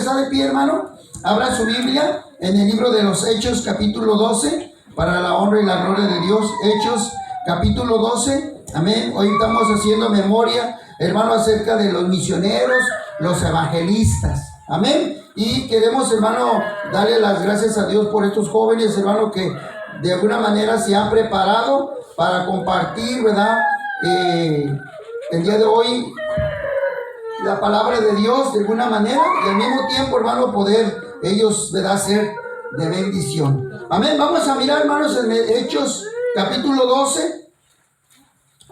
está de pie, hermano, abra su Biblia en el libro de los Hechos, capítulo 12, para la honra y la gloria de Dios. Hechos, capítulo 12, amén. Hoy estamos haciendo memoria, hermano, acerca de los misioneros, los evangelistas, amén. Y queremos, hermano, darle las gracias a Dios por estos jóvenes, hermano, que de alguna manera se han preparado para compartir, ¿verdad? El día de hoy la palabra de Dios de alguna manera, y al mismo tiempo, hermano, poder ellos, ¿verdad?, ser de bendición. Amén. Vamos a mirar, hermanos, en Hechos capítulo 12,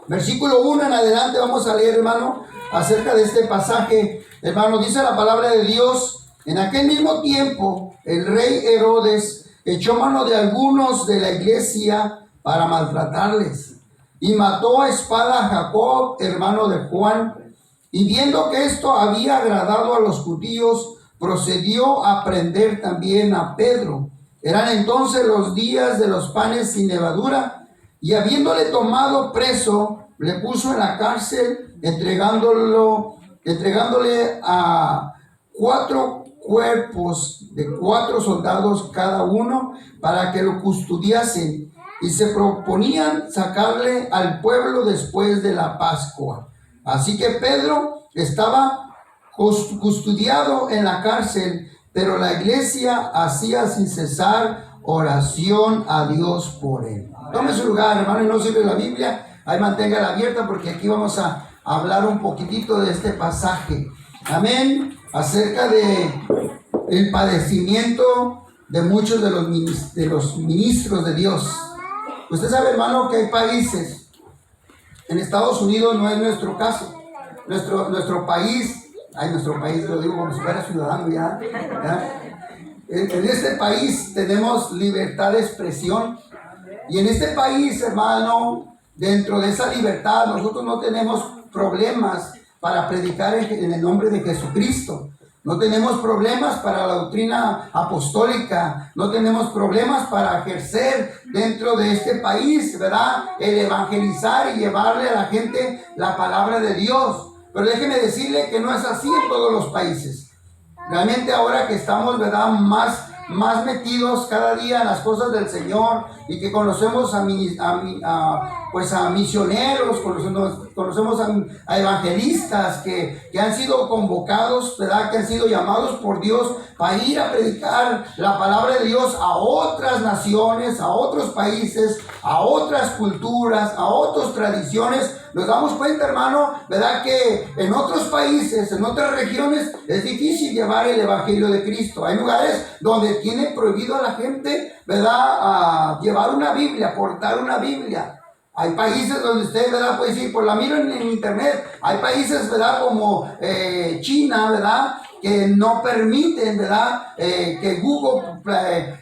versículo 1 en adelante. Vamos a leer, hermano, acerca de este pasaje. Hermano, dice la palabra de Dios: en aquel mismo tiempo el rey Herodes echó mano de algunos de la iglesia para maltratarles, y mató a espada a Jacob, hermano de Juan. Y viendo que esto había agradado a los judíos, procedió a prender también a Pedro. Eran entonces los días de los panes sin levadura, y habiéndole tomado preso, le puso en la cárcel, entregándole a 4 cuerpos de 4 soldados cada uno, para que lo custodiasen, y se proponían sacarle al pueblo después de la Pascua. Así que Pedro estaba custodiado en la cárcel, pero la iglesia hacía sin cesar oración a Dios por él. Tome su lugar, hermano, y no sirve la Biblia, ahí manténgala abierta, porque aquí vamos a hablar un poquitito de este pasaje. Amén. Acerca de el padecimiento de muchos de los ministros de Dios. Usted sabe, hermano, que hay países. En Estados Unidos no es nuestro caso. Nuestro país, lo digo como si fuera ciudadano ya. En este país tenemos libertad de expresión. Y en este país, hermano, dentro de esa libertad, nosotros no tenemos problemas para predicar en el nombre de Jesucristo. No tenemos problemas para la doctrina apostólica, no tenemos problemas para ejercer dentro de este país, ¿verdad?, el evangelizar y llevarle a la gente la palabra de Dios. Pero déjeme decirle que no es así en todos los países. Realmente ahora que estamos, ¿verdad?, más metidos cada día en las cosas del Señor, y que conocemos a misioneros, conocemos a evangelistas que han sido convocados, ¿verdad?, que han sido llamados por Dios para ir a predicar la palabra de Dios a otras naciones, a otros países, a otras culturas, a otras tradiciones. Nos damos cuenta, hermano, ¿verdad?, que en otros países, en otras regiones, es difícil llevar el evangelio de Cristo. Hay lugares donde tiene prohibido a la gente, ¿verdad?, a llevar una Biblia, portar una Biblia. Hay países donde usted, ¿verdad?, puede decir, pues la miro en internet. Hay países, ¿verdad?, como China, ¿verdad?, que no permiten, ¿verdad?, que Google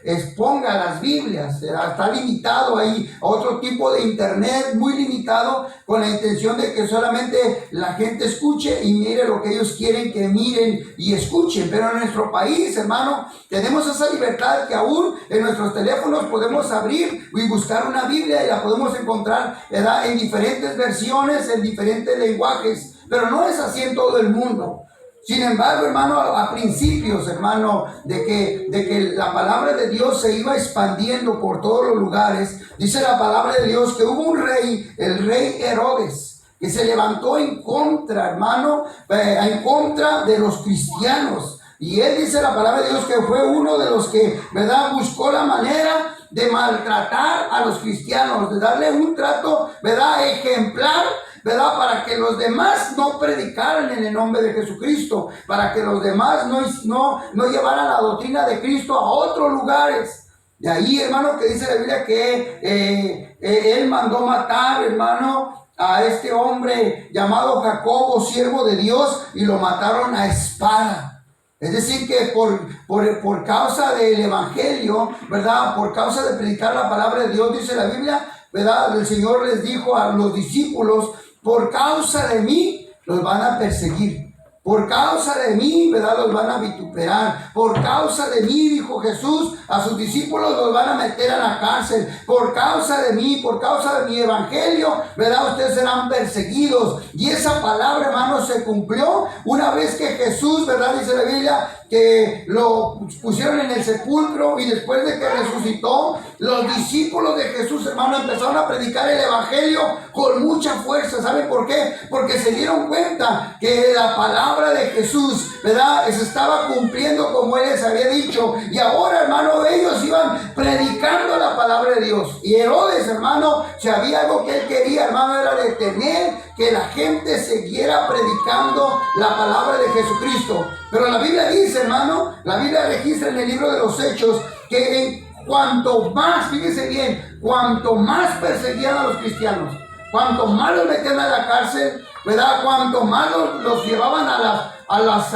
exponga las Biblias. Está limitado ahí a otro tipo de internet, muy limitado, con la intención de que solamente la gente escuche y mire lo que ellos quieren que miren y escuchen. Pero en nuestro país, hermano, tenemos esa libertad que aún en nuestros teléfonos podemos abrir y buscar una Biblia, y la podemos encontrar, ¿verdad?, en diferentes versiones, en diferentes lenguajes. Pero no es así en todo el mundo. Sin embargo, hermano, a principios, hermano, de que la palabra de Dios se iba expandiendo por todos los lugares, dice la palabra de Dios que hubo un rey, el rey Herodes, que se levantó en contra, hermano, en contra de los cristianos. Y él, dice la palabra de Dios, que fue uno de los que, ¿verdad?, buscó la manera de maltratar a los cristianos, de darle un trato, ¿verdad?, ejemplar, ¿verdad?, para que los demás no predicaran en el nombre de Jesucristo, para que los demás no llevaran la doctrina de Cristo a otros lugares. De ahí, hermano, que dice la Biblia que él mandó matar, hermano, a este hombre llamado Jacobo, siervo de Dios, y lo mataron a espada. Es decir, que por causa del evangelio, ¿verdad?, por causa de predicar la palabra de Dios, dice la Biblia, ¿verdad?, el Señor les dijo a los discípulos: por causa de mí los van a perseguir. Por causa de mí, ¿verdad?, los van a vituperar. Por causa de mí, dijo Jesús a sus discípulos, los van a meter a la cárcel. Por causa de mí, por causa de mi evangelio, ¿verdad?, ustedes serán perseguidos. Y esa palabra, hermano, se cumplió una vez que Jesús, ¿verdad?, dice la Biblia, que lo pusieron en el sepulcro y después de que resucitó, los discípulos de Jesús, hermano, empezaron a predicar el evangelio con mucha fuerza. ¿Saben por qué? Porque se dieron cuenta que la palabra de Jesús, ¿verdad?, se estaba cumpliendo como Él les había dicho. Y ahora, hermano, ellos iban predicando la palabra de Dios. Y Herodes, hermano, si había algo que él quería, hermano, era detener que la gente siguiera predicando la palabra de Jesucristo. Pero la Biblia dice, hermano, la Biblia registra en el libro de los Hechos que en cuanto más, fíjese bien, cuanto más perseguían a los cristianos, cuanto más los metían a la cárcel, ¿verdad?, cuanto más los llevaban a las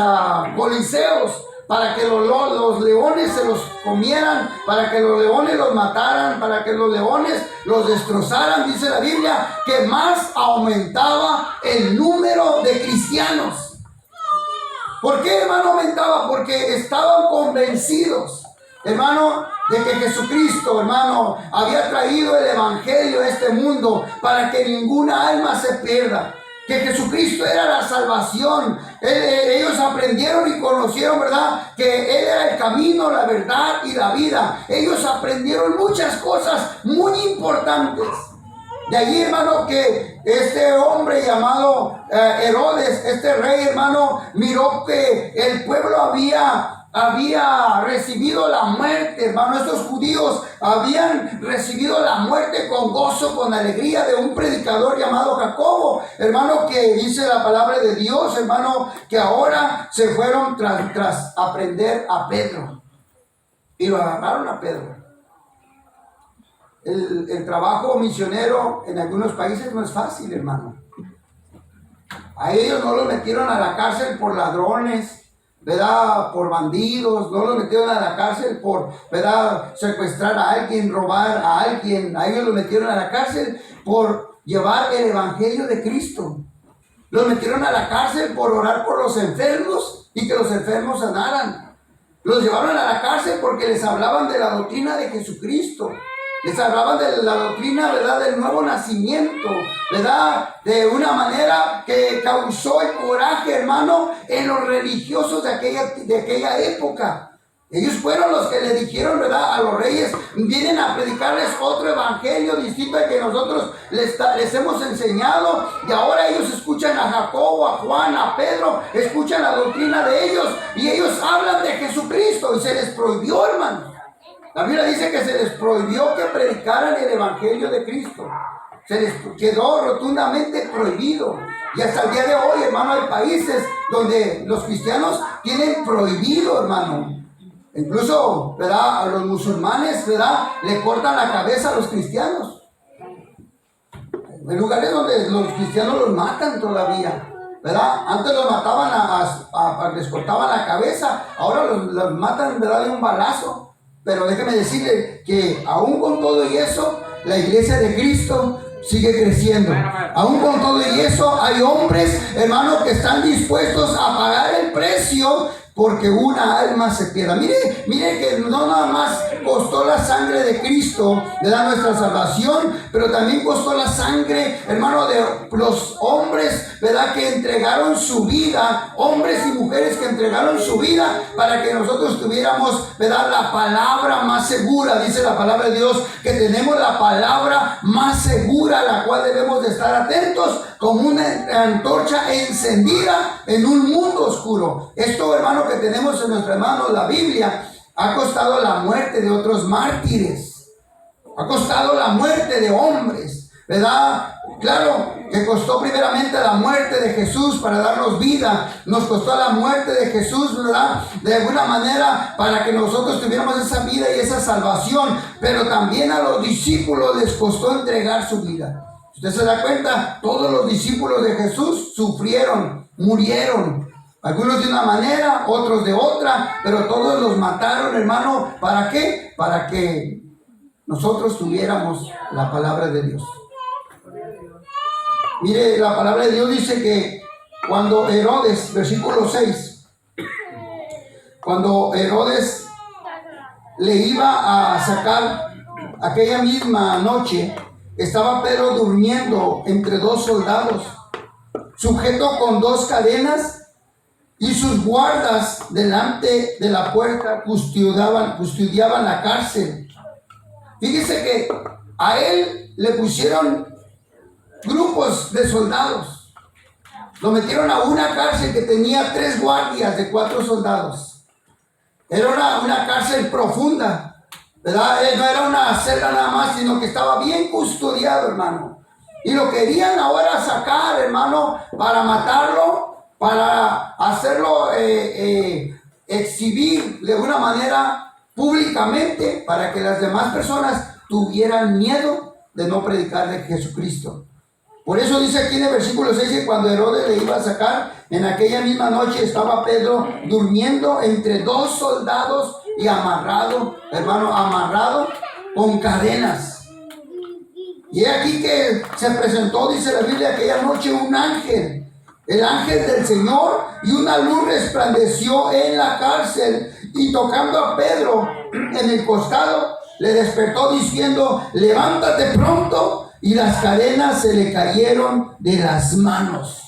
coliseos para que los leones se los comieran, para que los leones los mataran, para que los leones los destrozaran, dice la Biblia, que más aumentaba el número de cristianos. ¿Por qué, hermano, aumentaba? Porque estaban convencidos, hermano, de que Jesucristo, hermano, había traído el evangelio a este mundo para que ninguna alma se pierda, que Jesucristo era la salvación. Ellos aprendieron y conocieron, ¿verdad?, que Él era el camino, la verdad y la vida. Ellos aprendieron muchas cosas muy importantes. De allí, hermano, que este hombre llamado Herodes, este rey, hermano, miró que el pueblo había recibido la muerte, hermano. Estos judíos habían recibido la muerte con gozo, con alegría, de un predicador llamado Jacobo, hermano, que dice la palabra de Dios, hermano, que ahora se fueron tras aprender a Pedro y lo agarraron a Pedro. El trabajo misionero en algunos países no es fácil, hermano. A ellos no los metieron a la cárcel por ladrones, ¿verdad?, por bandidos. No los metieron a la cárcel por, ¿verdad?, secuestrar a alguien, robar a alguien. A ellos los metieron a la cárcel por llevar el evangelio de Cristo. Los metieron a la cárcel por orar por los enfermos y que los enfermos sanaran. Los llevaron a la cárcel porque les hablaban de la doctrina de Jesucristo. Les hablaban de la doctrina, ¿verdad?, del nuevo nacimiento, ¿verdad?, de una manera que causó el coraje, hermano, en los religiosos de aquella época. Ellos fueron los que le dijeron, ¿verdad?, a los reyes: vienen a predicarles otro evangelio distinto al que nosotros les hemos enseñado. Y ahora ellos escuchan a Jacobo, a Juan, a Pedro, escuchan la doctrina de ellos y ellos hablan de Jesucristo y se les prohibió, hermano. La Biblia dice que se les prohibió que predicaran el evangelio de Cristo. Se les quedó rotundamente prohibido. Y hasta el día de hoy, hermano, hay países donde los cristianos tienen prohibido, hermano. Incluso, ¿verdad?, a los musulmanes, ¿verdad?, le cortan la cabeza a los cristianos. En lugares donde los cristianos los matan todavía, ¿verdad? Antes los mataban, les cortaban la cabeza. Ahora los matan, ¿verdad?, de un balazo. Pero déjeme decirle que aún con todo y eso, la iglesia de Cristo sigue creciendo. Aún con todo y eso, hay hombres, hermanos, que están dispuestos a pagar el precio porque una alma se pierda. Mire que no nada más costó la sangre de Cristo, ¿verdad?, nuestra salvación, pero también costó la sangre, hermano, de los hombres, ¿verdad?, que entregaron su vida, hombres y mujeres que entregaron su vida para que nosotros tuviéramos, ¿verdad?, la palabra más segura. Dice la palabra de Dios que tenemos la palabra más segura, a la cual debemos de estar atentos como una antorcha encendida en un mundo oscuro. Esto, hermano, que tenemos en nuestras manos, la Biblia, ha costado la muerte de otros mártires, ha costado la muerte de hombres, ¿verdad? Claro que costó primeramente la muerte de Jesús para darnos vida, nos costó la muerte de Jesús, ¿verdad?, de alguna manera para que nosotros tuviéramos esa vida y esa salvación, pero también a los discípulos les costó entregar su vida. Usted se da cuenta, todos los discípulos de Jesús sufrieron, murieron. Algunos de una manera, otros de otra, pero todos los mataron, hermano. ¿Para qué? Para que nosotros tuviéramos la palabra de Dios. Mire, la palabra de Dios dice que cuando Herodes, versículo 6, cuando Herodes le iba a sacar aquella misma noche, estaba Pedro durmiendo entre dos soldados, sujeto con dos cadenas y sus guardas delante de la puerta custodiaban la cárcel. Fíjese que a él le pusieron grupos de soldados. Lo metieron a una cárcel que tenía 3 guardias de 4 soldados. Era una cárcel profunda, ¿verdad? No era una celda nada más, sino que estaba bien custodiado, hermano. Y lo querían ahora sacar, hermano, para matarlo, para hacerlo exhibir de una manera públicamente, para que las demás personas tuvieran miedo de no predicar de Jesucristo. Por eso dice aquí en el versículo 6 que cuando Herodes le iba a sacar, en aquella misma noche estaba Pedro durmiendo entre 2 soldados y amarrado, hermano, amarrado con cadenas. Y aquí que se presentó, dice la Biblia, aquella noche un ángel, el ángel del Señor, y una luz resplandeció en la cárcel, y tocando a Pedro en el costado, le despertó diciendo: levántate pronto. Y las cadenas se le cayeron de las manos.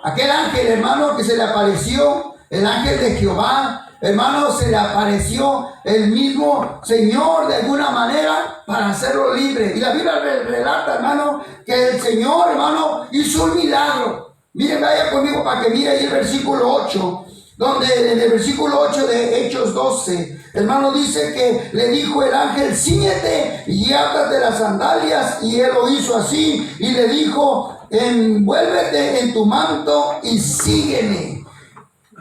Aquel ángel, hermano, que se le apareció, el ángel de Jehová, hermano, se le apareció el mismo Señor de alguna manera para hacerlo libre. Y la Biblia relata, hermano, que el Señor, hermano, hizo un milagro. Miren, vaya conmigo para que mire ahí el versículo 8, donde en el versículo 8 de Hechos 12, hermano, dice que le dijo el ángel: ciñete y átate las sandalias, y él lo hizo así, y le dijo: envuélvete en tu manto y sígueme.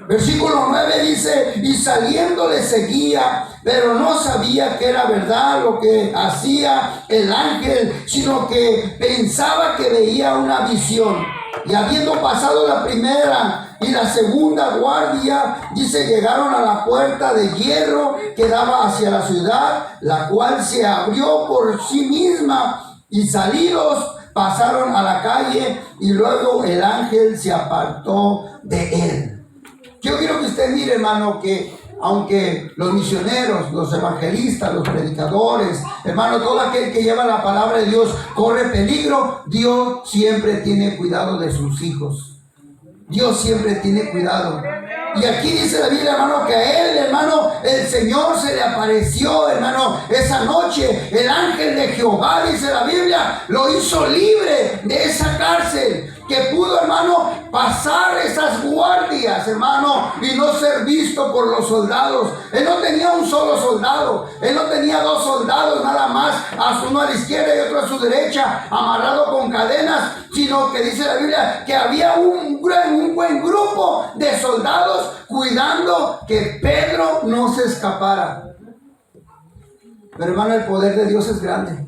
Versículo 9 dice: y saliendo le seguía, pero no sabía que era verdad lo que hacía el ángel, sino que pensaba que veía una visión. Y habiendo pasado la primera y la segunda guardia, dice, llegaron a la puerta de hierro que daba hacia la ciudad, la cual se abrió por sí misma, y salidos pasaron a la calle, y luego el ángel se apartó de él. Yo quiero que usted mire, hermano, que aunque los misioneros, los evangelistas, los predicadores, hermano, todo aquel que lleva la palabra de Dios corre peligro, Dios siempre tiene cuidado de sus hijos. Dios siempre tiene cuidado. Y aquí dice la Biblia, hermano, que a él, hermano, el Señor se le apareció, hermano, esa noche. El ángel de Jehová, dice la Biblia, lo hizo libre de esa cárcel, que pudo, hermano, pasar esas guardias, hermano, y no ser visto por los soldados. Él no tenía un solo soldado, él no tenía 2 soldados nada más, uno a la izquierda y otro a su derecha, amarrado con cadenas, sino que dice la Biblia que había un buen grupo de soldados cuidando que Pedro no se escapara. Pero, hermano, el poder de Dios es grande.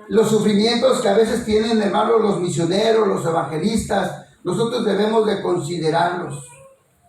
Los sufrimientos que a veces tienen, hermano, los misioneros, los evangelistas, nosotros debemos de considerarlos.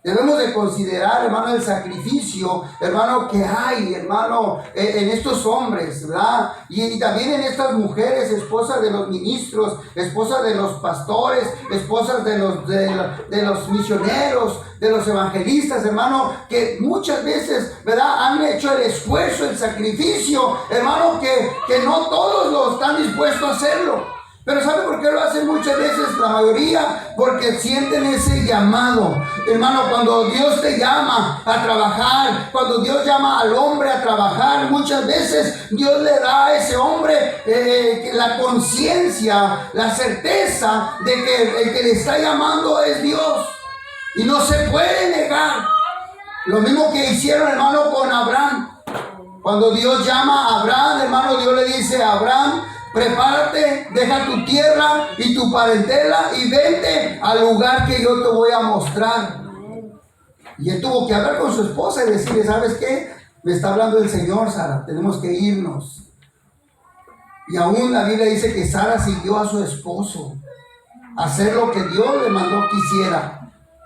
Debemos de considerar, hermano, el sacrificio, hermano, que hay, hermano, en estos hombres, ¿verdad? Y también en estas mujeres, esposas de los ministros, esposas de los pastores, esposas de los misioneros, de los evangelistas, hermano, que muchas veces, ¿verdad?, han hecho el esfuerzo, el sacrificio, hermano, que no todos lo están dispuestos a hacerlo. Pero ¿sabe por qué lo hacen muchas veces? La mayoría, porque sienten ese llamado. Hermano, cuando Dios te llama a trabajar, cuando Dios llama al hombre a trabajar, muchas veces Dios le da a ese hombre la conciencia, la certeza de que el que le está llamando es Dios. Y no se puede negar. Lo mismo que hicieron, hermano, con Abraham. Cuando Dios llama a Abraham, hermano, Dios le dice a Abraham: prepárate, deja tu tierra y tu parentela y vente al lugar que yo te voy a mostrar. Y él tuvo que hablar con su esposa y decirle: ¿sabes qué? Me está hablando el Señor, Sara, tenemos que irnos. Y aún la Biblia dice que Sara siguió a su esposo a hacer lo que Dios le mandó que hiciera.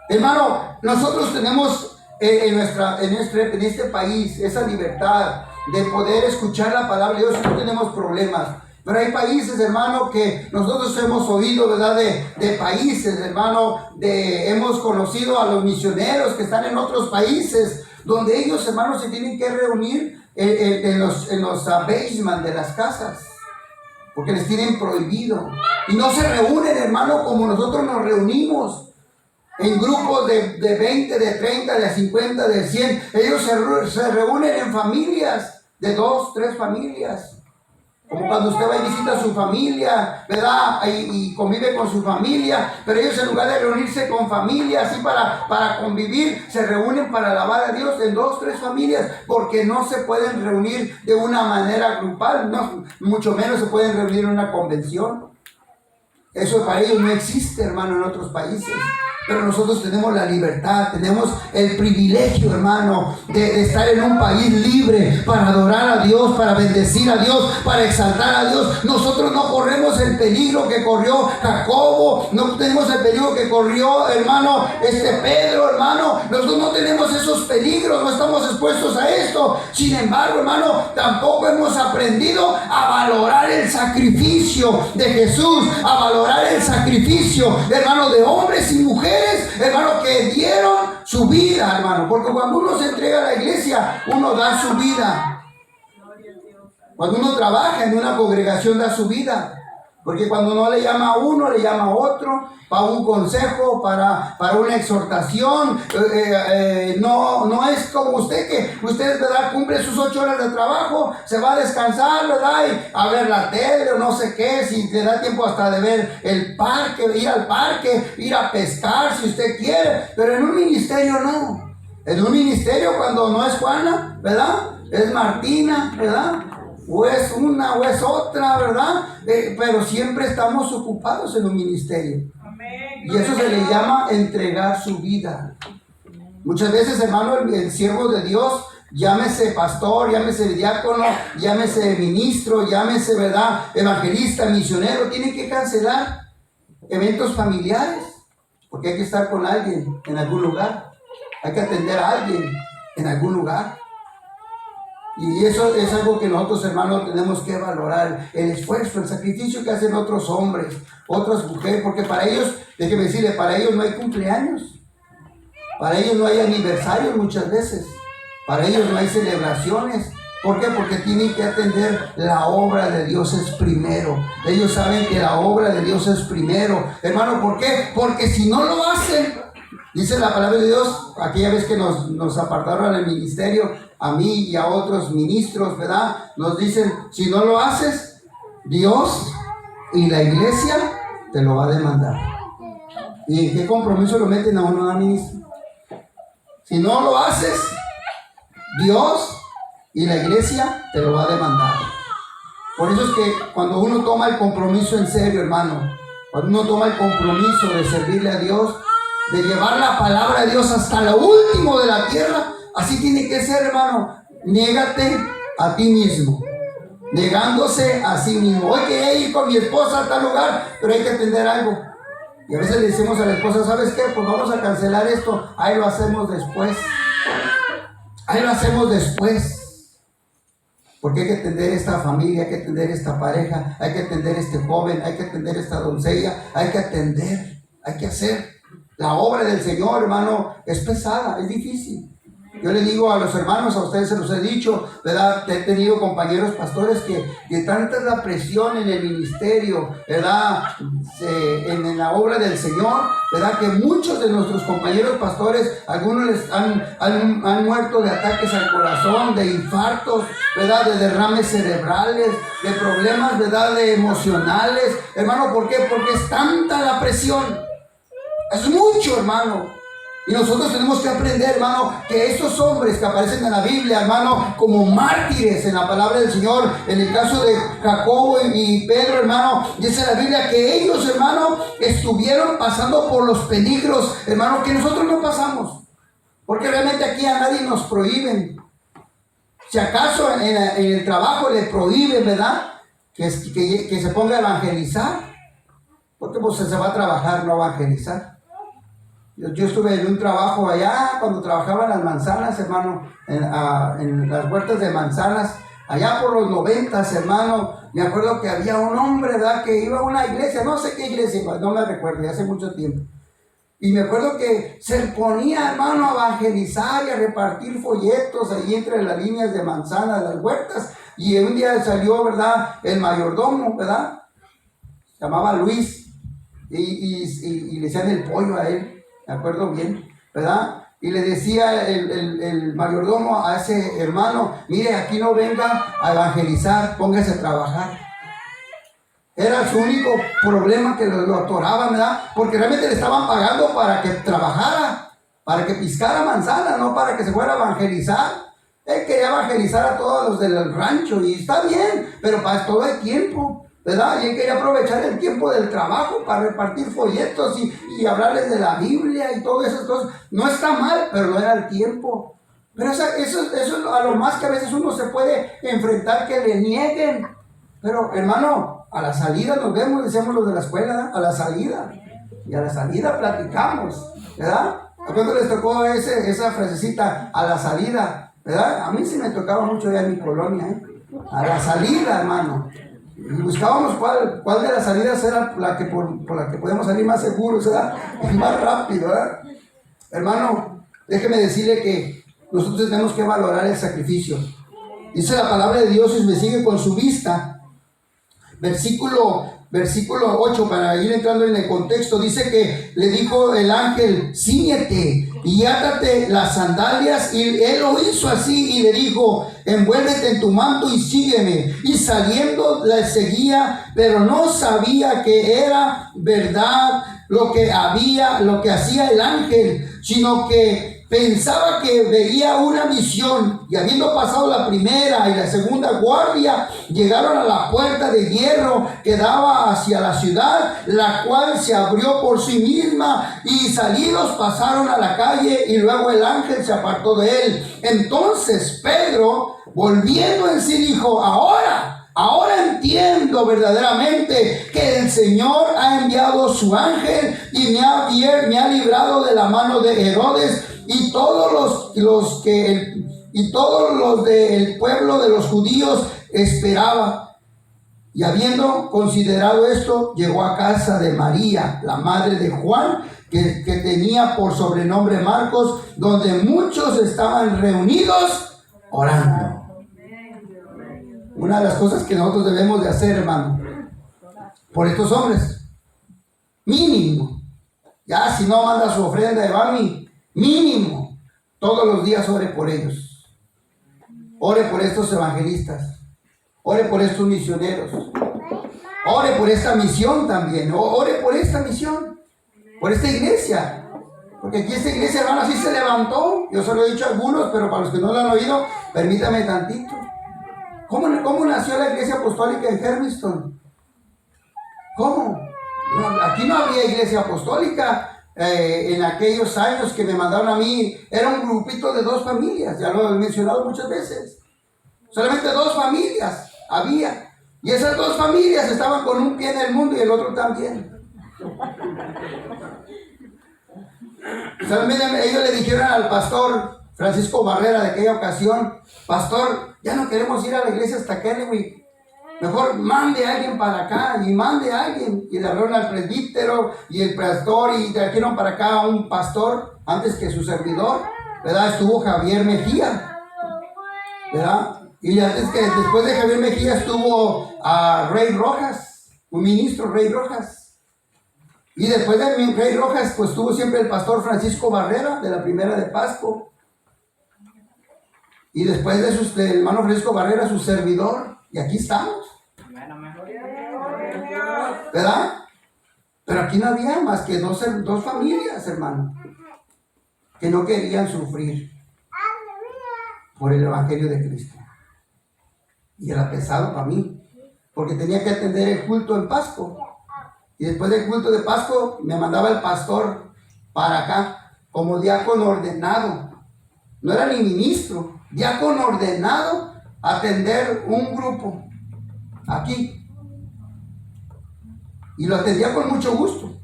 Hermano, nosotros tenemos en este país esa libertad de poder escuchar la palabra de Dios, no tenemos problemas. Pero hay países, hermano, que nosotros hemos oído, ¿verdad? De países, hermano, hemos conocido a los misioneros que están en otros países, donde ellos, hermanos, se tienen que reunir en los basements de las casas, porque les tienen prohibido. Y no se reúnen, hermano, como nosotros nos reunimos. en grupos de 20, de 30, de 50, de 100. Ellos se reúnen en familias de 2, 3 familias. Como cuando usted va y visita a su familia, ¿verdad? Y convive con su familia, pero ellos en lugar de reunirse con familia, así para convivir, se reúnen para alabar a Dios en 2, 3 familias, porque no se pueden reunir de una manera grupal, no, mucho menos se pueden reunir en una convención. Eso para ellos no existe, hermano, en otros países. Pero nosotros tenemos la libertad, tenemos el privilegio, hermano, de estar en un país libre para adorar a Dios, para bendecir a Dios, para exaltar a Dios. Nosotros no corremos el peligro que corrió Jacobo, no tenemos el peligro que corrió, hermano, Pedro, hermano. Nosotros no tenemos esos peligros, no estamos expuestos a esto. Sin embargo, hermano, tampoco hemos aprendido a valorar el sacrificio de Jesús, a valorar el sacrificio, hermano, de hombres y mujeres, hermano, que dieron su vida, hermano, porque cuando uno se entrega a la iglesia, uno da su vida. Cuando uno trabaja en una congregación, da su vida. Porque cuando no le llama a uno, le llama a otro, para un consejo, para una exhortación. No es como usted, que usted, ¿verdad?, cumple sus 8 horas de trabajo, se va a descansar, ¿verdad?, y a ver la tele o no sé qué, si le da tiempo hasta de ver el parque, ir al parque, ir a pescar si usted quiere. Pero en un ministerio no. En un ministerio, cuando no es Juana, ¿verdad?, es Martina, ¿verdad?, o es una o es otra, ¿verdad? Pero siempre estamos ocupados en un ministerio. Amén. Y eso se le llama entregar su vida. Muchas veces, hermano, el siervo de Dios, llámese pastor, llámese diácono, llámese ministro, llámese, ¿verdad?, evangelista, misionero, tiene que cancelar eventos familiares, porque hay que estar con alguien en algún lugar, hay que atender a alguien en algún lugar. Y eso es algo que nosotros, hermanos, tenemos que valorar, el esfuerzo, el sacrificio que hacen otros hombres, otras mujeres, porque para ellos, déjeme decirle, para ellos no hay cumpleaños, para ellos no hay aniversarios muchas veces, para ellos no hay celebraciones. ¿Por qué? Porque tienen que atender la obra de Dios es primero. Ellos saben que la obra de Dios es primero. Hermano, ¿por qué? Porque si no lo hacen, dice la palabra de Dios, aquella vez que nos apartaron del ministerio, a mí y a otros ministros, ¿verdad?, nos dicen, si no lo haces, Dios y la iglesia te lo va a demandar. ¿Y en qué compromiso lo meten a uno, a ministro? Si no lo haces, Dios y la iglesia te lo va a demandar. Por eso es que cuando uno toma el compromiso en serio, hermano, cuando uno toma el compromiso de servirle a Dios, de llevar la palabra de Dios hasta lo último de la tierra, así tiene que ser, hermano. Niégate a ti mismo, negándose a sí mismo. Hoy quería ir con mi esposa a tal lugar, pero hay que atender algo. Y a veces le decimos a la esposa, ¿sabes qué? Pues vamos a cancelar esto, ahí lo hacemos después. Ahí lo hacemos después. Porque hay que atender esta familia, hay que atender esta pareja, hay que atender este joven, hay que atender esta doncella, hay que atender, hay que hacer. La obra del Señor, hermano, es pesada, es difícil. Yo le digo a los hermanos, a ustedes se los he dicho, ¿verdad? He tenido compañeros pastores que tanta es la presión en el ministerio, ¿verdad?, en la obra del Señor, ¿verdad?, que muchos de nuestros compañeros pastores, algunos les han muerto de ataques al corazón, de infartos, ¿verdad?, de derrames cerebrales, de problemas, ¿verdad?, de emocionales. Hermano, ¿por qué? Porque es tanta la presión. Es mucho, hermano. Y nosotros tenemos que aprender, hermano, que estos hombres que aparecen en la Biblia, hermano, como mártires en la palabra del Señor, en el caso de Jacobo y Pedro, hermano, dice la Biblia que ellos, hermano, estuvieron pasando por los peligros, hermano, que nosotros no pasamos. Porque realmente aquí a nadie nos prohíben. Si acaso en el trabajo le prohíben, ¿verdad?, que se ponga a evangelizar. Porque pues se va a trabajar, no a evangelizar. Yo estuve en un trabajo allá, cuando trabajaba en las manzanas, hermano, en las huertas de manzanas, allá por los 90, hermano. Me acuerdo que había un hombre, ¿verdad?, que iba a una iglesia, no sé qué iglesia, no me recuerdo, ya hace mucho tiempo. Y me acuerdo que se ponía, hermano, a evangelizar y a repartir folletos ahí entre las líneas de manzanas, las huertas. Y un día salió, ¿verdad?, el mayordomo, ¿verdad?, se llamaba Luis, y le decían el pollo a él. me acuerdo bien, ¿verdad? Y le decía el mayordomo a ese hermano, mire, aquí no venga a evangelizar, póngase a trabajar. Era su único problema, que lo atoraban, ¿verdad? Porque realmente le estaban pagando para que trabajara, para que piscara manzana, no para que se fuera a evangelizar. Él quería evangelizar a todos los del rancho, y está bien, pero para todo hay tiempo, ¿verdad? Y él quería aprovechar el tiempo del trabajo para repartir folletos y hablarles de la Biblia y todas esas cosas. No está mal, pero no era el tiempo. Pero eso es a lo más que a veces uno se puede enfrentar, que le nieguen. Pero hermano, a la salida nos vemos, decíamos los de la escuela, a la salida. Y a la salida platicamos, ¿verdad? ¿A cuánto les tocó esa frasecita, a la salida? ¿Verdad? A mí sí me tocaba mucho ya en mi colonia, ¿eh? A la salida, hermano. Y buscábamos cuál de las salidas era la que por la que podíamos salir más seguros, ¿verdad? Y más rápido, ¿verdad? Hermano, déjeme decirle que nosotros tenemos que valorar el sacrificio. Dice la palabra de Dios, y me sigue con su vista. Versículo 8, para ir entrando en el contexto, dice que le dijo el ángel, cíñete y átate las sandalias, y él lo hizo así y le dijo, envuélvete en tu manto y sígueme. Y saliendo le seguía, pero no sabía que era verdad lo que hacía el ángel, sino que pensaba que veía una visión. Y habiendo pasado la primera y la segunda guardia, llegaron a la puerta de hierro que daba hacia la ciudad, la cual se abrió por sí misma, y salidos pasaron a la calle, y luego el ángel se apartó de él. Entonces Pedro, volviendo en sí, dijo, Ahora entiendo verdaderamente que el Señor ha enviado su ángel y me ha librado de la mano de Herodes y todos los del pueblo de los judíos esperaba. Y habiendo considerado esto, llegó a casa de María, la madre de Juan, que tenía por sobrenombre Marcos, donde muchos estaban reunidos orando. Una de las cosas que nosotros debemos de hacer, hermano, por estos hombres, mínimo, ya si no manda su ofrenda de Bami, mínimo, todos los días ore por ellos. Ore por estos evangelistas, ore por estos misioneros, ore por esta misión también, ore por esta misión, por esta iglesia. Porque aquí esta iglesia, hermano, así se levantó. Yo se lo he dicho a algunos, pero para los que no lo han oído, permítame tantito. ¿Cómo nació la iglesia apostólica en Hermiston? ¿Cómo? No, aquí no había iglesia apostólica. En aquellos años que me mandaron a mí, era un grupito de 2 familias, ya lo he mencionado muchas veces. Solamente 2 familias había. Y esas 2 familias estaban con un pie en el mundo y el otro también. Solamente ellos le dijeron al pastor Francisco Barrera de aquella ocasión, pastor, ya no queremos ir a la iglesia hasta Kennewick, mejor mande a alguien para acá, y mande a alguien. Y le hablaron al presbítero y el pastor, y trajeron para acá a un pastor antes que su servidor, ¿verdad? Estuvo Javier Mejía, ¿verdad? Y después de Javier Mejía estuvo a Rey Rojas, un ministro, Rey Rojas. Y después de Rey Rojas, pues estuvo siempre el pastor Francisco Barrera, de la primera de Pasco. Y después del hermano Francisco Barrera, su servidor. Y aquí estamos, ¿verdad? Pero aquí no había más que dos familias, hermano, que no querían sufrir por el evangelio de Cristo. Y era pesado para mí, porque tenía que atender el culto en Pasco. Y después del culto de Pasco me mandaba el pastor para acá como diácono ordenado. No era ni ministro, diácono ordenado, a atender un grupo aquí. Y lo atendía con mucho gusto.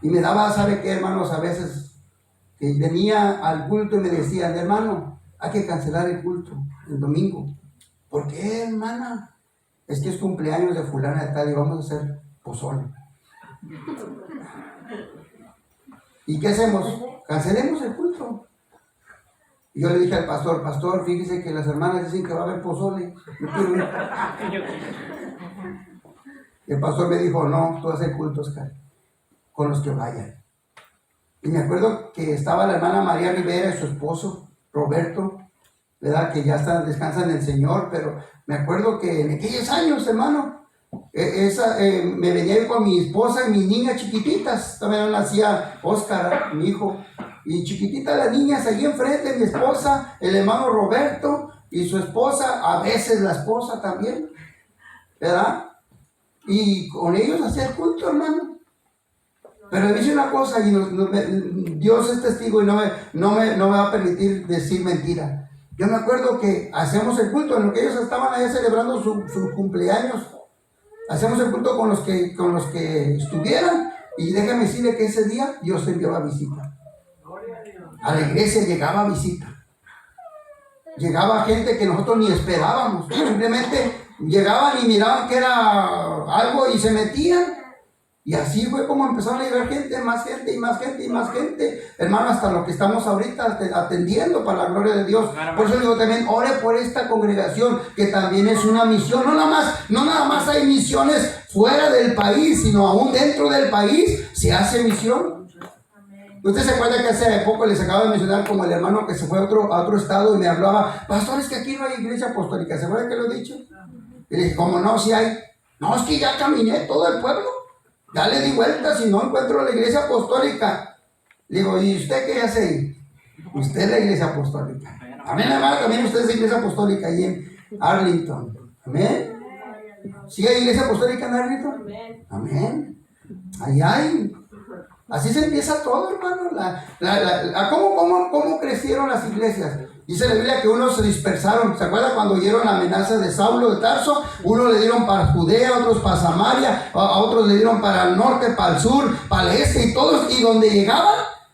Y me daba, ¿sabe qué, hermanos? A veces que venía al culto y me decían, hermano, hay que cancelar el culto el domingo. ¿Por qué, hermana? Es que es cumpleaños de fulana de tal y vamos a hacer pozole. ¿Y qué hacemos? Cancelemos el culto. Y yo le dije al pastor, fíjese que las hermanas dicen que va a haber pozole. No quiero ir. Y el pastor me dijo, no, tú haces el culto, Oscar, con los que vayan. Y me acuerdo que estaba la hermana María Rivera y su esposo, Roberto, ¿verdad? Que ya descansan en el Señor, pero me acuerdo que en aquellos años, hermano, me venía con mi esposa y mis niñas chiquititas. También nacía Óscar, mi hijo, y chiquititas las niñas allí enfrente, mi esposa, el hermano Roberto y su esposa, a veces la esposa también, ¿verdad? Y con ellos hacía el culto, hermano. Pero me dice una cosa, y Dios es testigo y no me va a permitir decir mentira. Yo me acuerdo que hacemos el culto, en lo que ellos estaban allá celebrando su cumpleaños. Hacemos el culto con los que estuvieran. Y déjame decirle que ese día Dios enviaba visita. A la iglesia llegaba visita. Llegaba gente que nosotros ni esperábamos. Simplemente llegaban y miraban que era algo y se metían. Y así fue como empezaron a llegar gente, más gente y más gente y más gente. Hermano, hasta lo que estamos ahorita atendiendo para la gloria de Dios. Por eso digo también, ore por esta congregación, que también es una misión. No nada más hay misiones fuera del país, sino aún dentro del país se hace misión. ¿Usted se acuerda que hace poco les acabo de mencionar como el hermano que se fue a otro estado y me hablaba, pastor, es que aquí no hay iglesia apostólica? ¿Se acuerda que lo he dicho? Y le dije, ¿cómo no? Si hay. No, es que ya caminé todo el pueblo. Ya le di vueltas y no encuentro la iglesia apostólica. Le digo, ¿y usted qué hace ahí? Usted es la iglesia apostólica. Amén, hermano, también usted es la iglesia apostólica ahí en Arlington. Amén. ¿Sí hay iglesia apostólica en Arlington? Amén. Ahí hay. Así se empieza todo, hermano. ¿Cómo crecieron las iglesias? Dice la Biblia que unos se dispersaron. ¿Se acuerda cuando oyeron la amenaza de Saulo de Tarso? Unos le dieron para Judea, otros para Samaria, a otros le dieron para el norte, para el sur, para el este, y todos, y donde llegaban,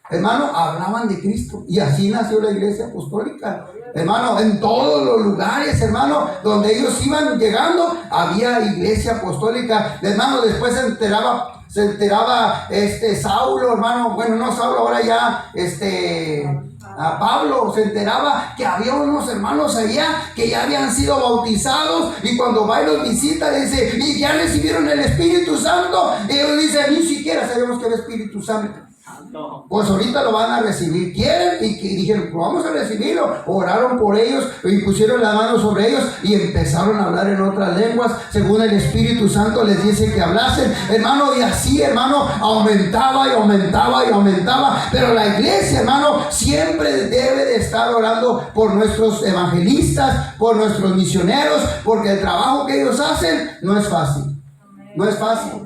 hermano, hablaban de Cristo. Y así nació la iglesia apostólica. Hermano, en todos los lugares, hermano, donde ellos iban llegando, había iglesia apostólica. Hermano, después se enteraba Saulo, hermano, bueno, no Saulo, ahora ya a Pablo se enteraba que había unos hermanos allá que ya habían sido bautizados, y cuando va y los visita dice, y ya recibieron el Espíritu Santo, y ellos dicen, ni siquiera sabemos que el Espíritu Santo. Pues ahorita lo van a recibir, quieren, y dijeron, pues vamos a recibirlo. Oraron por ellos y pusieron las manos sobre ellos y empezaron a hablar en otras lenguas según el Espíritu Santo les dice que hablasen, hermano. Y así, hermano, aumentaba y aumentaba y aumentaba. Pero la iglesia, hermano, siempre debe de estar orando por nuestros evangelistas, por nuestros misioneros, porque el trabajo que ellos hacen no es fácil. No es fácil.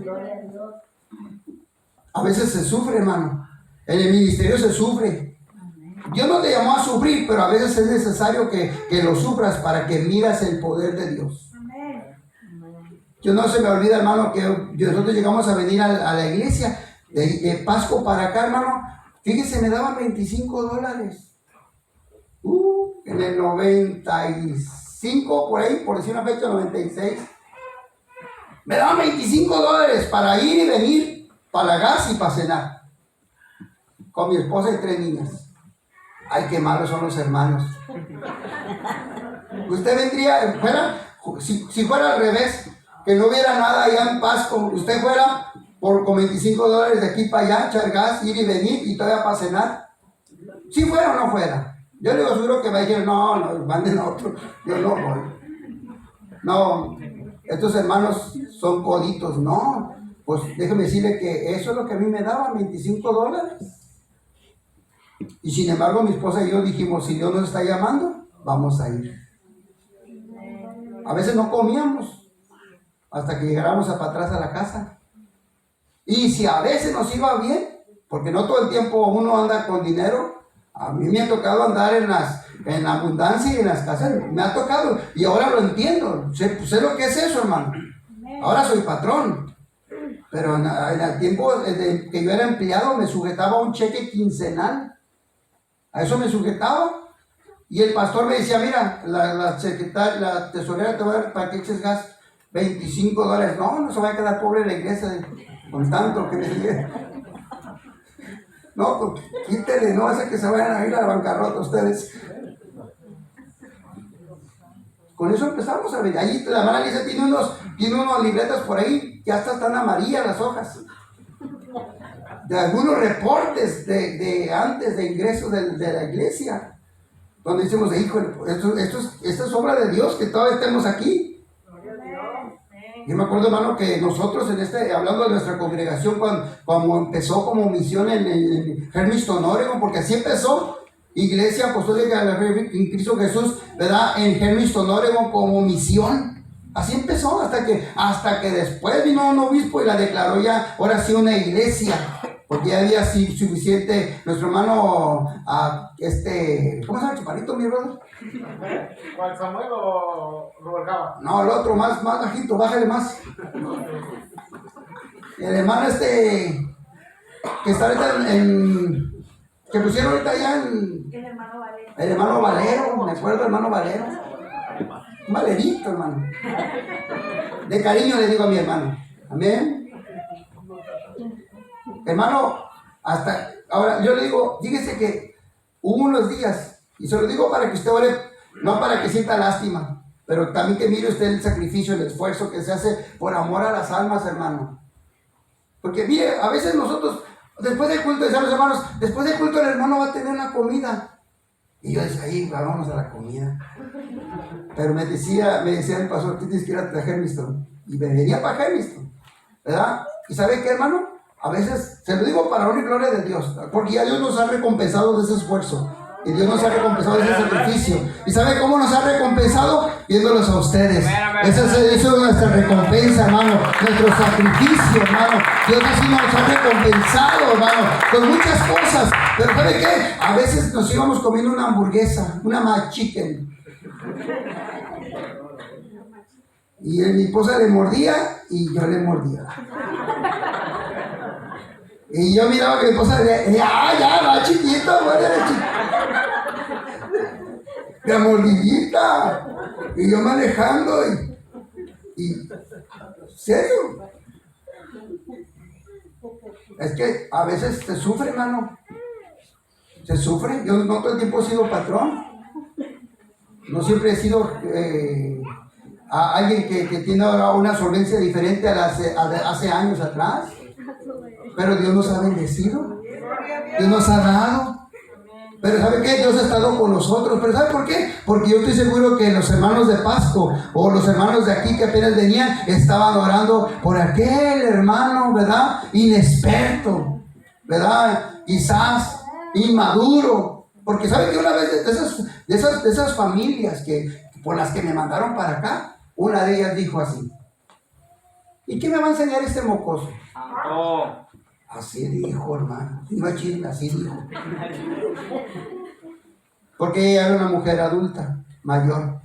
A veces se sufre, hermano. En el ministerio se sufre. Dios no te llamó a sufrir, pero a veces es necesario que lo sufras para que miras el poder de Dios. Yo no se me olvida, hermano, que nosotros llegamos a venir a la iglesia de Pasco para acá, hermano. Fíjese, me daban $25. En el 95, por ahí, por decir una fecha, 96. Me daban $25 para ir y venir, para la gas y para cenar. Con mi esposa y 3 niñas. Ay, qué malos son los hermanos. Usted vendría, si fuera al revés, que no hubiera nada allá en Pasco, usted fuera con $25 de aquí para allá, echar gas, ir y venir y todavía para cenar. Si fuera o no fuera. Yo le aseguro que va a decir, no, manden a otro, yo no voy. No, estos hermanos son coditos, no. Pues déjeme decirle que eso es lo que a mí me daban, $25. Y sin embargo mi esposa y yo dijimos, si Dios nos está llamando, vamos a ir. A veces no comíamos hasta que llegáramos para atrás a la casa. Y si a veces nos iba bien, porque no todo el tiempo uno anda con dinero, a mí me ha tocado andar en la abundancia y en la escasez, me ha tocado, y ahora lo entiendo, sé lo que es eso, hermano. Ahora soy patrón, pero en el tiempo que yo era empleado me sujetaba un cheque quincenal. A eso me sujetaba. Y el pastor me decía, mira, la tesorera te va a dar para que eches gas $25. No se va a quedar pobre la iglesia con tanto que me diga. No, pues quítele, no hace que se vayan a ir a la bancarrota ustedes. Con eso empezamos a ver. Allí la hermana Alicia tiene unos libretas por ahí, ya hasta están amarillas las hojas. de algunos reportes de antes de ingreso de la iglesia, donde decimos, hijo, esto es obra de Dios que todavía estemos aquí. Yo me acuerdo, hermano, que nosotros hablando de nuestra congregación, cuando empezó como misión en Hermiston, Oregon, porque así empezó, Iglesia Apostólica de la Fe en Cristo Jesús, ¿verdad? En Hermiston, Oregon, como misión. Así empezó, hasta que después vino un obispo y la declaró ya, ahora sí, una iglesia, porque ya había suficiente. Nuestro hermano, ¿cómo se llama el chaparrito, mi hermano? ¿Juan Samuel o Rubalcaba? No, el otro, más bajito, bájale más. El hermano que está ahorita que pusieron ahorita allá en... El hermano Valero, me acuerdo, hermano Valero. Un Valerito, hermano. De cariño le digo a mi hermano. Amén. Hermano, hasta ahora yo le digo, fíjese que hubo unos días, y se lo digo para que usted ore, no para que sienta lástima, pero también que mire usted el sacrificio, el esfuerzo que se hace por amor a las almas, hermano. Porque mire, a veces nosotros, después del culto, decían los hermanos, después del culto el hermano va a tener una comida. Y yo decía, ahí, vamos a la comida. Pero me decía el pastor, tú tienes que ir a Hermiston. Y me venía para Hermiston, ¿verdad? ¿Y sabe qué, hermano? A veces, se lo digo para honra y gloria de Dios, porque ya Dios nos ha recompensado de ese esfuerzo. Y Dios nos ha recompensado de ese sacrificio. ¿Y sabe cómo nos ha recompensado? Viéndolos a ustedes. Esa es nuestra recompensa, hermano. Nuestro sacrificio, hermano. Dios así nos ha recompensado, hermano, con muchas cosas. Pero ¿sabe qué? A veces nos íbamos comiendo una hamburguesa, una McChicken. Y mi esposa le mordía y yo le mordía. Y yo miraba que mi esposa le decía, ya, va chiquito, muérdele chiquito. La mordidita. Y yo manejando y serio. Es que a veces se sufre, hermano. Se sufre. Yo no todo el tiempo he sido patrón. No siempre he sido alguien que tiene ahora una solvencia diferente a hace años atrás. Pero Dios nos ha bendecido. Dios nos ha dado. Pero ¿sabe qué? Dios ha estado con nosotros. ¿Pero sabe por qué? Porque yo estoy seguro que los hermanos de Pasco o los hermanos de aquí que apenas venían estaban orando por aquel hermano, ¿verdad? Inexperto, ¿verdad? Quizás inmaduro. Porque ¿sabe que una vez de esas familias por las que me mandaron para acá, una de ellas dijo así: ¿y qué me va a enseñar este mocoso? Oh. Así dijo, hermano. No es chisme, así dijo. Porque ella era una mujer adulta, mayor.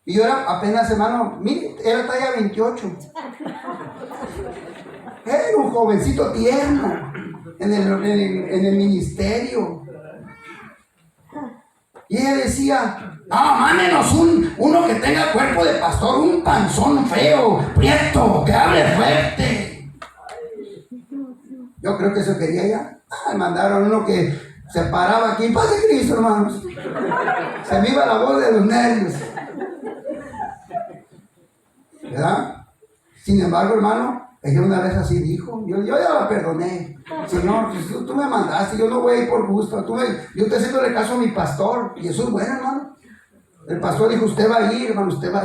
Y yo era apenas, hermano, mire, era talla 28. Era un jovencito tierno en el ministerio. Y ella decía: mándenos uno que tenga cuerpo de pastor, un panzón feo, prieto, que hable fuerte. Yo creo que eso quería ella. Mandaron uno que se paraba aquí. Paz de Cristo, hermanos. Se me iba la voz de los nervios. ¿Verdad? Sin embargo, hermano, ella una vez así dijo. Yo ya la perdoné. Señor, tú me mandaste, yo no voy a ir por gusto. Yo estoy haciéndole caso a mi pastor. Y eso es bueno, hermano. El pastor dijo: usted va a ir, hermano, usted va a ir.